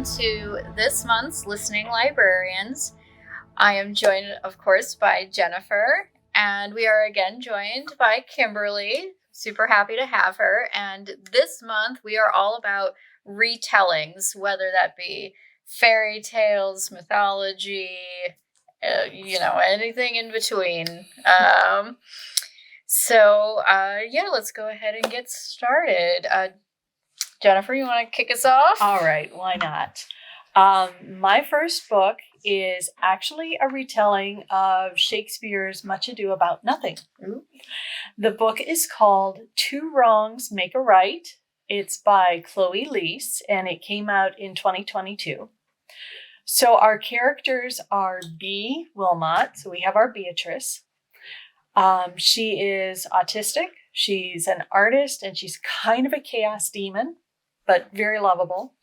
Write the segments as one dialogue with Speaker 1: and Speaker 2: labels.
Speaker 1: welcome to this month's Listening Librarians. I am joined, of course, by Jennifer, and we are again joined by Kimberly. Super happy to have her. And this month, we are all about retellings, whether that be fairy tales, mythology, anything in between. Let's go ahead and get started. Jennifer, you want to kick us off?
Speaker 2: All right, why not? My first book is actually a retelling of Shakespeare's Much Ado About Nothing.
Speaker 1: Ooh.
Speaker 2: The book is called Two Wrongs Make a Right. It's by Chloe Liese, and it came out in 2022. So our characters are Bee Wilmot. So we have our Beatrice. She is autistic. She's an artist, and she's kind of a chaos demon, but very lovable.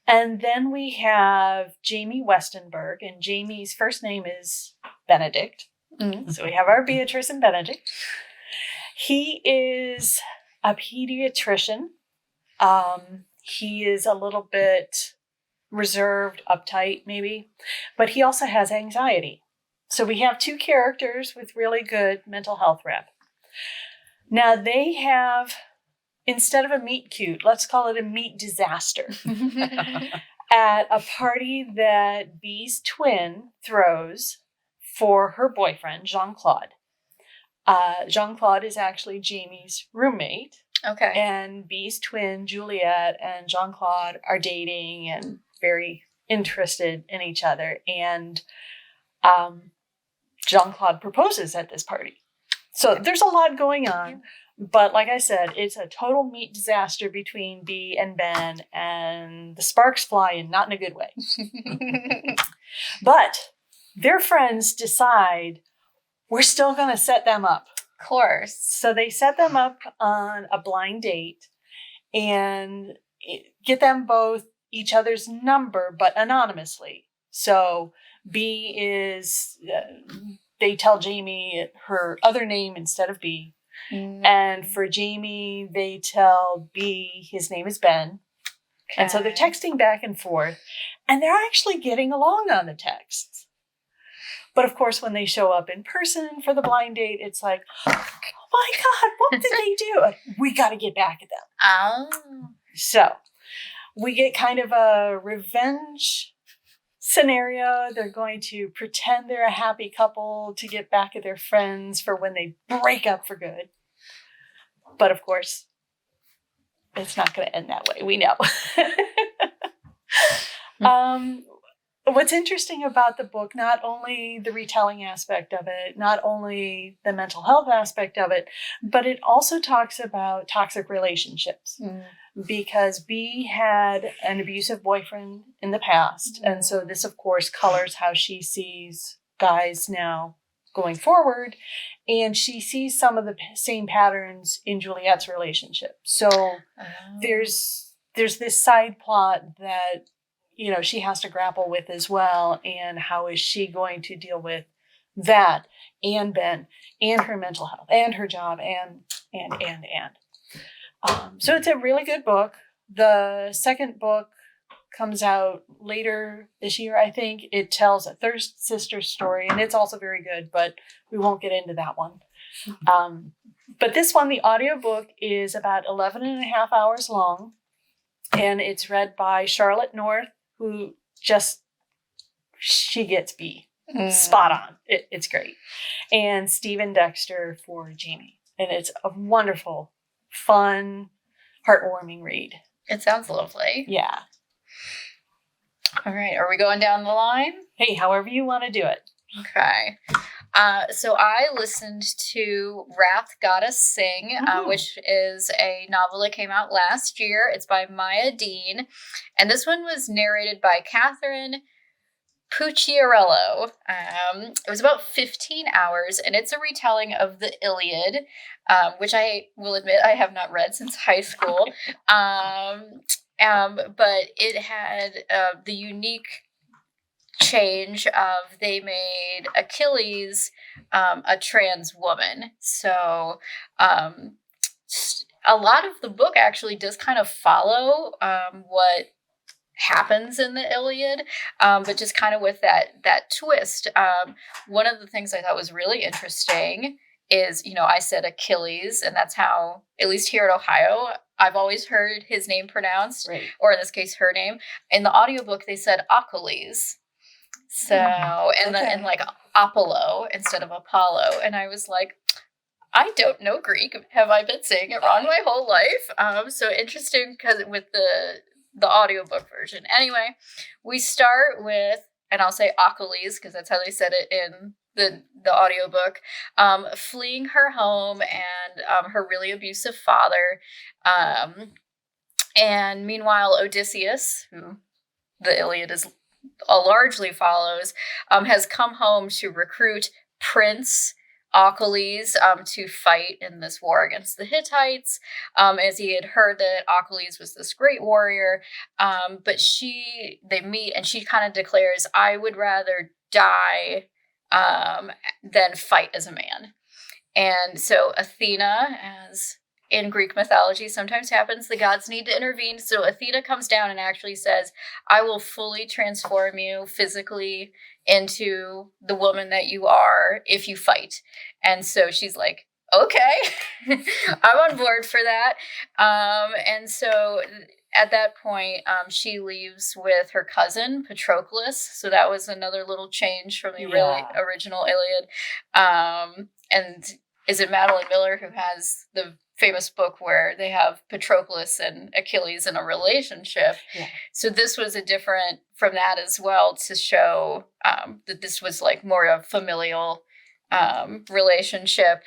Speaker 2: And then we have Jamie Westenberg, and Jamie's first name is Benedict. Mm-hmm. So we have our Beatrice and Benedict. He is a pediatrician. He is a little bit reserved, uptight maybe, but he also has anxiety. So we have two characters with really good mental health rep. Now they have, instead of a meet cute, let's call it a meet disaster at a party that Bee's twin throws for her boyfriend, Jean-Claude. Jean-Claude is actually Jamie's roommate.
Speaker 1: Okay.
Speaker 2: And Bee's twin, Juliet, and Jean-Claude are dating and very interested in each other. And Jean-Claude proposes at this party. So there's a lot going on. But like I said, it's a total meat disaster between Bee and Ben, and the sparks fly, and not in a good way. But their friends decide we're still going to set them up.
Speaker 1: Of course.
Speaker 2: So they set them up on a blind date and get them both each other's number, but anonymously. So Bee is, they tell Jamie her other name instead of Bee. Mm-hmm. And for Jamie, they tell Bee his name is Ben. Okay. And so they're texting back and forth, and they're actually getting along on the texts. But of course, when they show up in person for the blind date, it's like, oh my God, what did they do? We got to get back at them.
Speaker 1: Oh.
Speaker 2: So we get kind of a revenge scenario. They're going to pretend they're a happy couple to get back at their friends for when they break up for good. But of course, it's not going to end that way. We know. What's interesting about the book, not only the retelling aspect of it, not only the mental health aspect of it, but it also talks about toxic relationships. Mm. Because Bee had an abusive boyfriend in the past. Mm. And so this, of course, colors how she sees guys now going forward. And she sees some of the same patterns in Juliet's relationship. So there's this side plot that, you know, she has to grapple with as well. And how is she going to deal with that and Ben and her mental health and her job and. So it's a really good book. The second book comes out later this year, I think. It tells a third sister story, and it's also very good, but we won't get into that one. But this one, the audiobook, is about 11 and a half hours long, and it's read by Charlotte North, who she gets Bee. Spot on. It's great. And Stephen Dexter for Jamie. And it's a wonderful, fun, heartwarming read.
Speaker 1: It sounds lovely.
Speaker 2: Yeah.
Speaker 1: All right. Are we going down the line?
Speaker 2: Hey, however you want to do it.
Speaker 1: Okay. So I listened to Wrath Goddess Sing, which is a novel that came out last year. It's by Maya Deane. And this one was narrated by Catherine Pucciarello. It was about 15 hours, and it's a retelling of the Iliad, which I will admit I have not read since high school. But it had the unique change of they made Achilles a trans woman. So a lot of the book actually does kind of follow what happens in the Iliad, but just kind of with that twist. One of the things I thought was really interesting is, I said Achilles, and that's how, at least here in Ohio, I've always heard his name pronounced,
Speaker 2: Right.
Speaker 1: or in this case, her name. In the audiobook, they said Achilles. So, and like Apollo instead of Apollo. And I was like, I don't know Greek. Have I been saying it wrong my whole life? So interesting because with the audiobook version. Anyway, we start with, and I'll say Achilles because that's how they said it in the audiobook, fleeing her home and her really abusive father. And meanwhile, Odysseus, who the Iliad is largely follows, has come home to recruit Prince Achilles to fight in this war against the Hittites, as he had heard that Achilles was this great warrior. But they meet and she kind of declares, I would rather die than fight as a man. And so Athena, as in Greek mythology sometimes happens, the gods need to intervene. So Athena comes down and actually says, I will fully transform you physically into the woman that you are if you fight. And so she's like, okay, I'm on board for that. And so at that point, she leaves with her cousin, Patroclus. So that was another little change from the original Iliad. And is it Madeline Miller who has the famous book where they have Patroclus and Achilles in a relationship?
Speaker 2: Yeah. So
Speaker 1: this was a different from that as well, to show that this was like more of a familial relationship.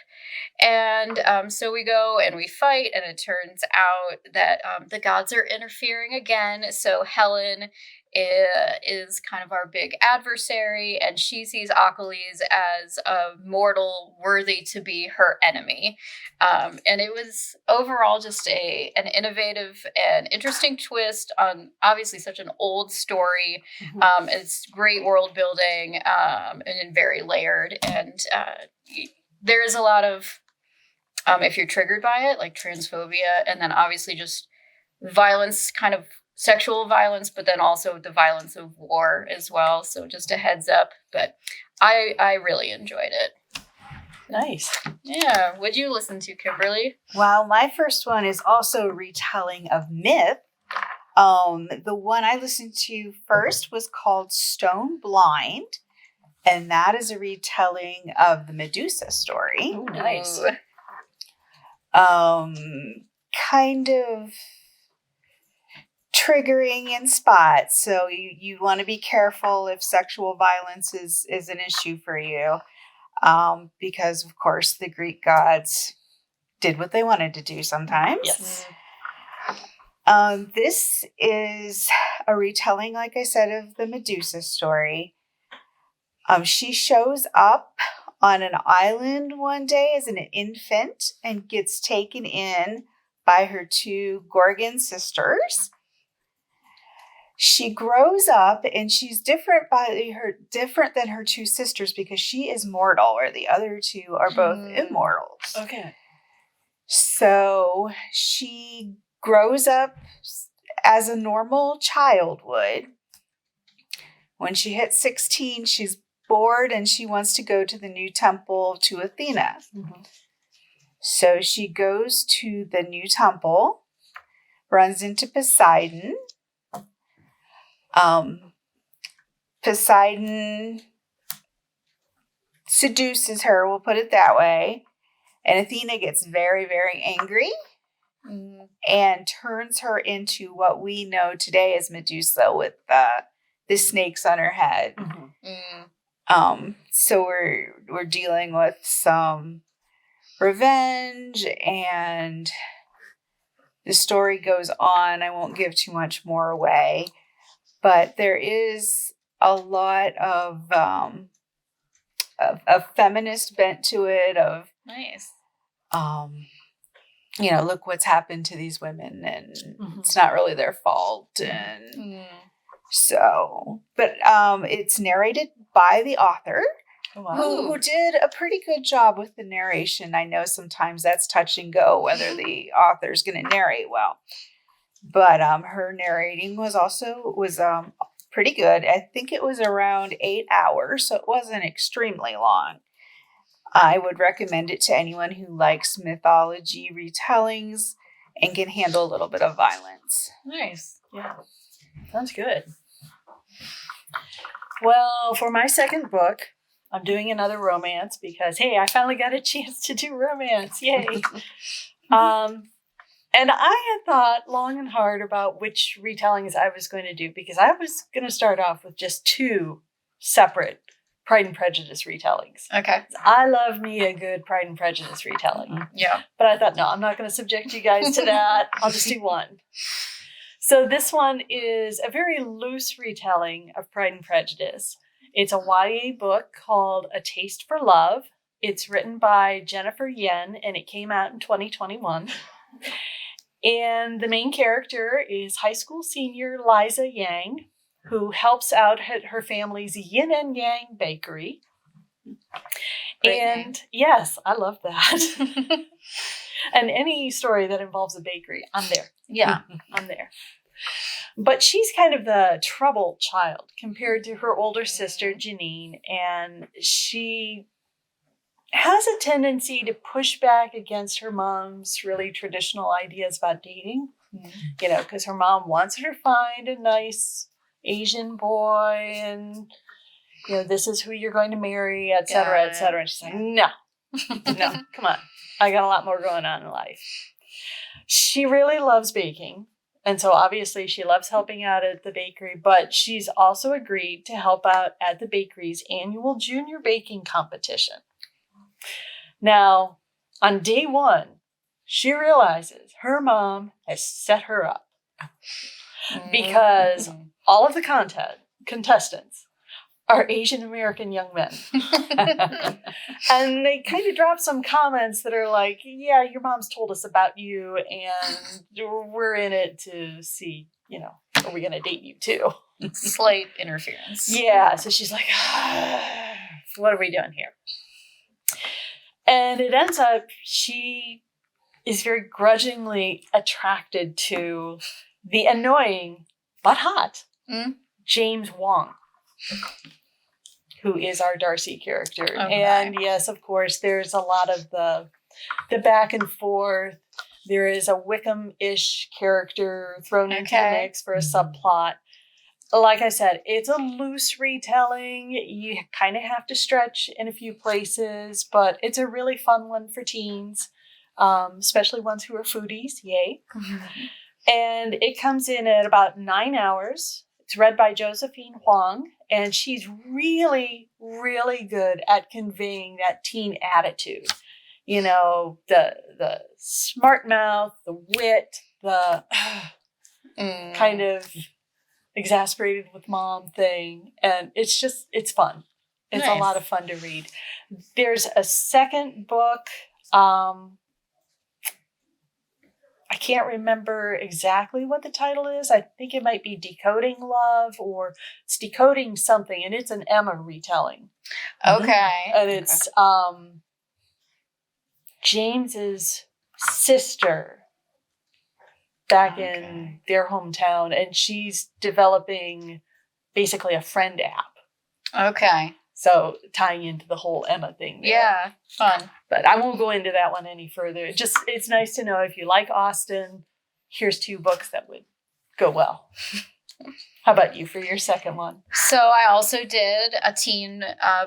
Speaker 1: And so we go and we fight, and it turns out that the gods are interfering again. So Helen is kind of our big adversary, and she sees Achilles as a mortal worthy to be her enemy. And it was overall just an innovative and interesting twist on obviously such an old story. Mm-hmm. It's great world building and very layered. And there is a lot of, if you're triggered by it, like transphobia, and then obviously just violence, kind of sexual violence, but then also the violence of war as well. So just a heads up. But I really enjoyed it.
Speaker 2: Nice.
Speaker 1: Yeah. What'd you listen to, Kimberly?
Speaker 3: Well, my first one is also a retelling of myth. The one I listened to first was called Stone Blind, and that is a retelling of the Medusa story.
Speaker 2: Oh, nice.
Speaker 3: Kind of triggering in spots, so you want to be careful if sexual violence is an issue for you, because of course the Greek gods did what they wanted to do sometimes.
Speaker 2: Yes.
Speaker 3: This is a retelling, like I said, of the Medusa story. She shows up on an island one day as an infant and gets taken in by her two Gorgon sisters. She grows up and she's different than her two sisters because she is mortal, where the other two are both immortals.
Speaker 2: Okay.
Speaker 3: So she grows up as a normal child would. When she hits 16, she's bored and she wants to go to the new temple to Athena. Mm-hmm. So she goes to the new temple, runs into Poseidon. Poseidon seduces her, we'll put it that way. And Athena gets very, very angry and turns her into what we know today as Medusa with the snakes on her head. Mm-hmm. So we're dealing with some revenge, and the story goes on. I won't give too much more away, but there is a lot of a feminist bent to it. Of
Speaker 1: nice.
Speaker 3: Look what's happened to these women, and it's not really their fault, and so. But it's narrated by the author. Who did a pretty good job with the narration. I know sometimes that's touch and go whether the author's going to narrate well. But her narrating was pretty good. I think it was around 8 hours, so it wasn't extremely long. I would recommend it to anyone who likes mythology retellings and can handle a little bit of violence.
Speaker 2: Nice. Yeah. Sounds good. Well, for my second book, I'm doing another romance because, hey, I finally got a chance to do romance. Yay. And I had thought long and hard about which retellings I was going to do because I was going to start off with just 2 separate Pride and Prejudice retellings.
Speaker 1: Okay.
Speaker 2: I love me a good Pride and Prejudice retelling.
Speaker 1: Yeah.
Speaker 2: But I thought, no, I'm not going to subject you guys to that. I'll just do one. So this one is a very loose retelling of Pride and Prejudice. It's a YA book called A Taste for Love. It's written by Jennifer Yen, and it came out in 2021. And the main character is high school senior Liese Yang, who helps out at her family's Yin and Yang bakery.
Speaker 1: Great
Speaker 2: and
Speaker 1: name.
Speaker 2: Yes, I love that. And any story that involves a bakery, I'm there.
Speaker 1: Yeah.
Speaker 2: I'm there. But she's kind of the troubled child compared to her older sister, Janine, and she has a tendency to push back against her mom's really traditional ideas about dating, you know, because her mom wants her to find a nice Asian boy and, you know, this is who you're going to marry, et cetera, et cetera. And she's like, no, come on. I got a lot more going on in life. She really loves baking. And so obviously she loves helping out at the bakery, but she's also agreed to help out at the bakery's annual junior baking competition. Now, on day 1, she realizes her mom has set her up because all of the contestants are Asian American young men. And they kind of drop some comments that are like, yeah, your mom's told us about you and we're in it to see, you know, are we going to date you too?
Speaker 1: Slight interference.
Speaker 2: Yeah. So she's like, what are we doing here? And it ends up she is very grudgingly attracted to the annoying but hot James Wong, who is our Darcy character. Okay. And yes, of course, there's a lot of the back and forth. There is a Wickham-ish character thrown into the mix for a subplot. Like I said, it's a loose retelling. You kind of have to stretch in a few places, but it's a really fun one for teens, especially ones who are foodies. Yay. And it comes in at about 9 hours. It's read by Josephine Huang, and she's really, really good at conveying that teen attitude. You know, the smart mouth, the wit, the kind of exasperated with mom thing. And it's fun. It's a lot of fun to read. There's a second book. I can't remember exactly what the title is. I think it might be Decoding Love or it's Decoding something, and it's an Emma retelling.
Speaker 1: Okay.
Speaker 2: And it's James's sister back in their hometown, and she's developing basically a friend app.
Speaker 1: Okay.
Speaker 2: So tying into the whole Emma thing there.
Speaker 1: Yeah, fun.
Speaker 2: But I won't go into that one any further. It's nice to know if you like Austen, here's 2 books that would go well. How about you for your second one?
Speaker 1: So I also did a teen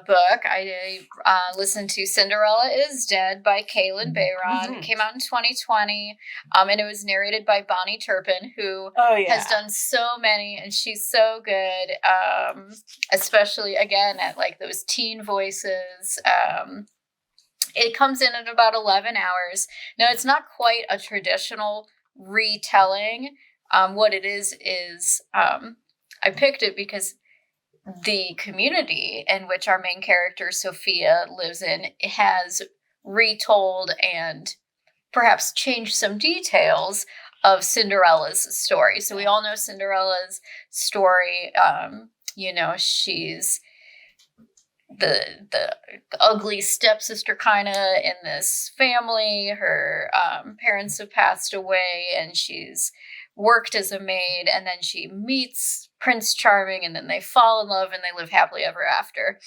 Speaker 1: book. I listened to Cinderella is Dead by Kalynn Bayron. It came out in 2020, and it was narrated by Bonnie Turpin, who has done so many, and she's so good, especially, again, at like those teen voices. It comes in at about 11 hours. Now, it's not quite a traditional retelling. What it is I picked it because the community in which our main character, Sophia, lives in has retold and perhaps changed some details of Cinderella's story. So we all know Cinderella's story. You know, she's the ugly stepsister kind of in this family. Her parents have passed away and she's worked as a maid, and then she meets Prince Charming, and then they fall in love and they live happily ever after.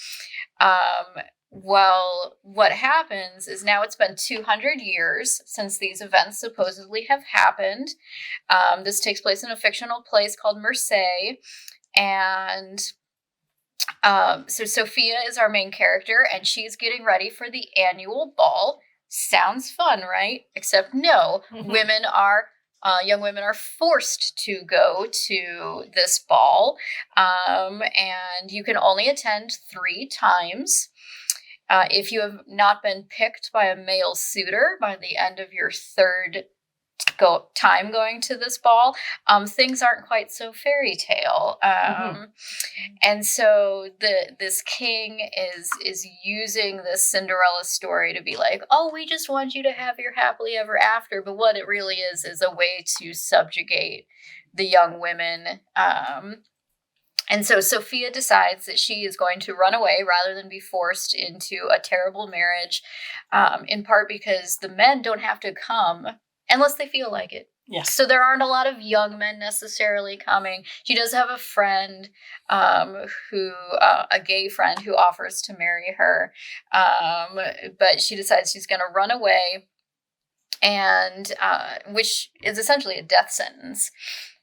Speaker 1: Well, what happens is now it's been 200 years since these events supposedly have happened. This takes place in a fictional place called Marseille. And so Sophia is our main character, and she's getting ready for the annual ball. Sounds fun, right? Except no, young women are forced to go to this ball, and you can only attend 3 times. If you have not been picked by a male suitor by the end of your 3rd time going to this ball, things aren't quite so fairy tale. And so this king is using this Cinderella story to be like, oh, we just want you to have your happily ever after. But what it really is a way to subjugate the young women. And so Sophia decides that she is going to run away rather than be forced into a terrible marriage, in part because the men don't have to come unless they feel like it.
Speaker 2: Yes.
Speaker 1: So there aren't a lot of young men necessarily coming. She does have a friend, a gay friend who offers to marry her, but she decides she's going to run away, and which is essentially a death sentence.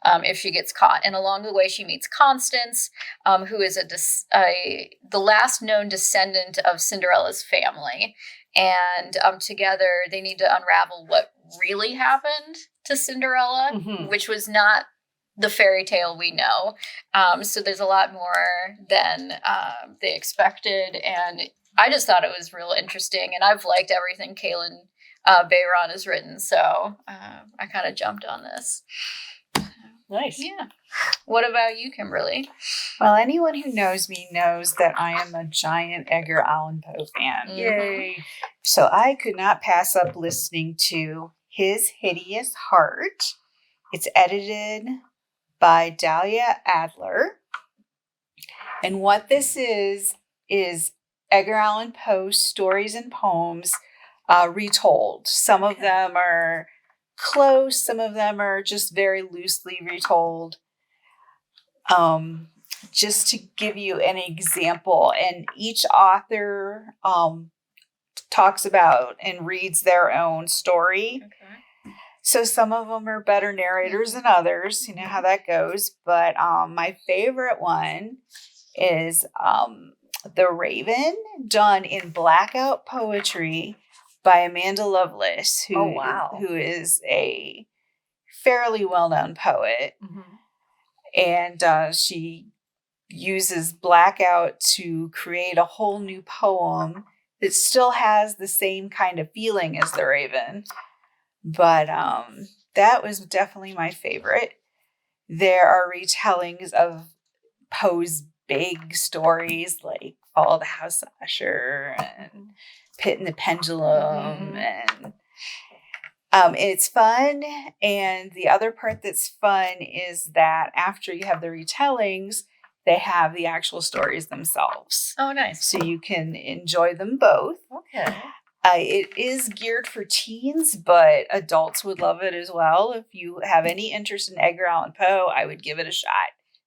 Speaker 1: If she gets caught. And along the way, she meets Constance, who is the last known descendant of Cinderella's family. And together, they need to unravel what really happened to Cinderella, which was not the fairy tale we know. So there's a lot more than they expected. And I just thought it was real interesting. And I've liked everything Kalynn Bayron has written. So I kind of jumped on this.
Speaker 2: Nice.
Speaker 1: Yeah. What about you, Kimberly?
Speaker 3: Well, anyone who knows me knows that I am a giant Edgar Allan Poe fan.
Speaker 2: Yay.
Speaker 3: So I could not pass up listening to His Hideous Heart. It's edited by Dahlia Adler. And what this is Edgar Allan Poe's stories and poems retold. Some of them are close, some of them are just very loosely retold. Just to give you an example, and each author talks about and reads their own story.
Speaker 1: Okay.
Speaker 3: So some of them are better narrators than others, you know how that goes. But my favorite one is The Raven, done in blackout poetry by Amanda Lovelace, who is a fairly well-known poet. And she uses blackout to create a whole new poem that still has the same kind of feeling as The Raven. But that was definitely my favorite. There are retellings of Poe's big stories like Fall of the House of Usher and Pit and the Pendulum, and it's fun. And the other part that's fun is that after you have the retellings, they have the actual stories themselves.
Speaker 1: Oh, nice.
Speaker 3: So you can enjoy them both.
Speaker 2: Okay.
Speaker 3: It is geared for teens, but adults would love it as well. If you have any interest in Edgar Allan Poe, I would give it a shot.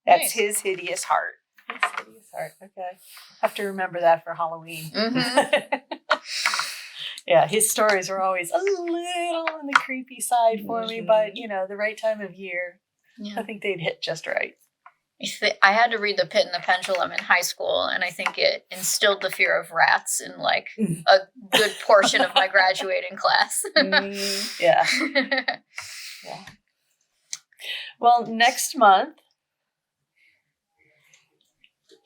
Speaker 3: That's
Speaker 1: Nice.
Speaker 3: His Hideous Heart.
Speaker 2: His Hideous Heart. Okay. Have to remember that for Halloween. Yeah, his stories were always a little on the creepy side for me, but the right time of year, I think they'd hit just right.
Speaker 1: I had to read The Pit and the Pendulum in high school, and I think it instilled the fear of rats in like a good portion of my graduating class.
Speaker 2: Yeah. Well, next month,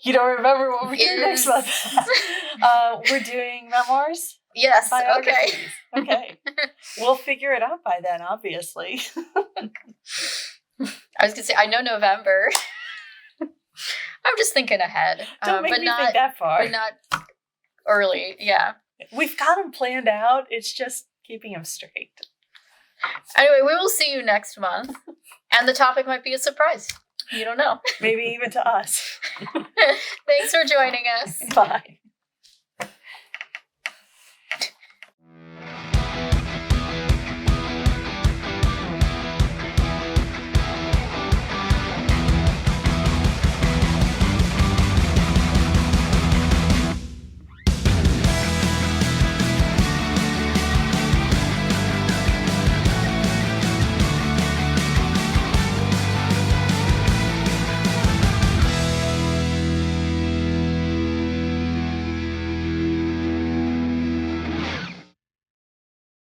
Speaker 2: you don't remember what we're doing next month? We're doing memoirs.
Speaker 1: Yes. Okay.
Speaker 2: Okay. We'll figure it out by then, obviously.
Speaker 1: I was gonna say I know November. I'm just thinking ahead.
Speaker 2: Don't make
Speaker 1: but
Speaker 2: me
Speaker 1: not,
Speaker 2: think that far.
Speaker 1: But not early. Yeah.
Speaker 2: We've got them planned out. It's just keeping them straight.
Speaker 1: Anyway, we will see you next month, and the topic might be a surprise. You don't know.
Speaker 2: Maybe even to us.
Speaker 1: Thanks for joining us.
Speaker 2: Bye.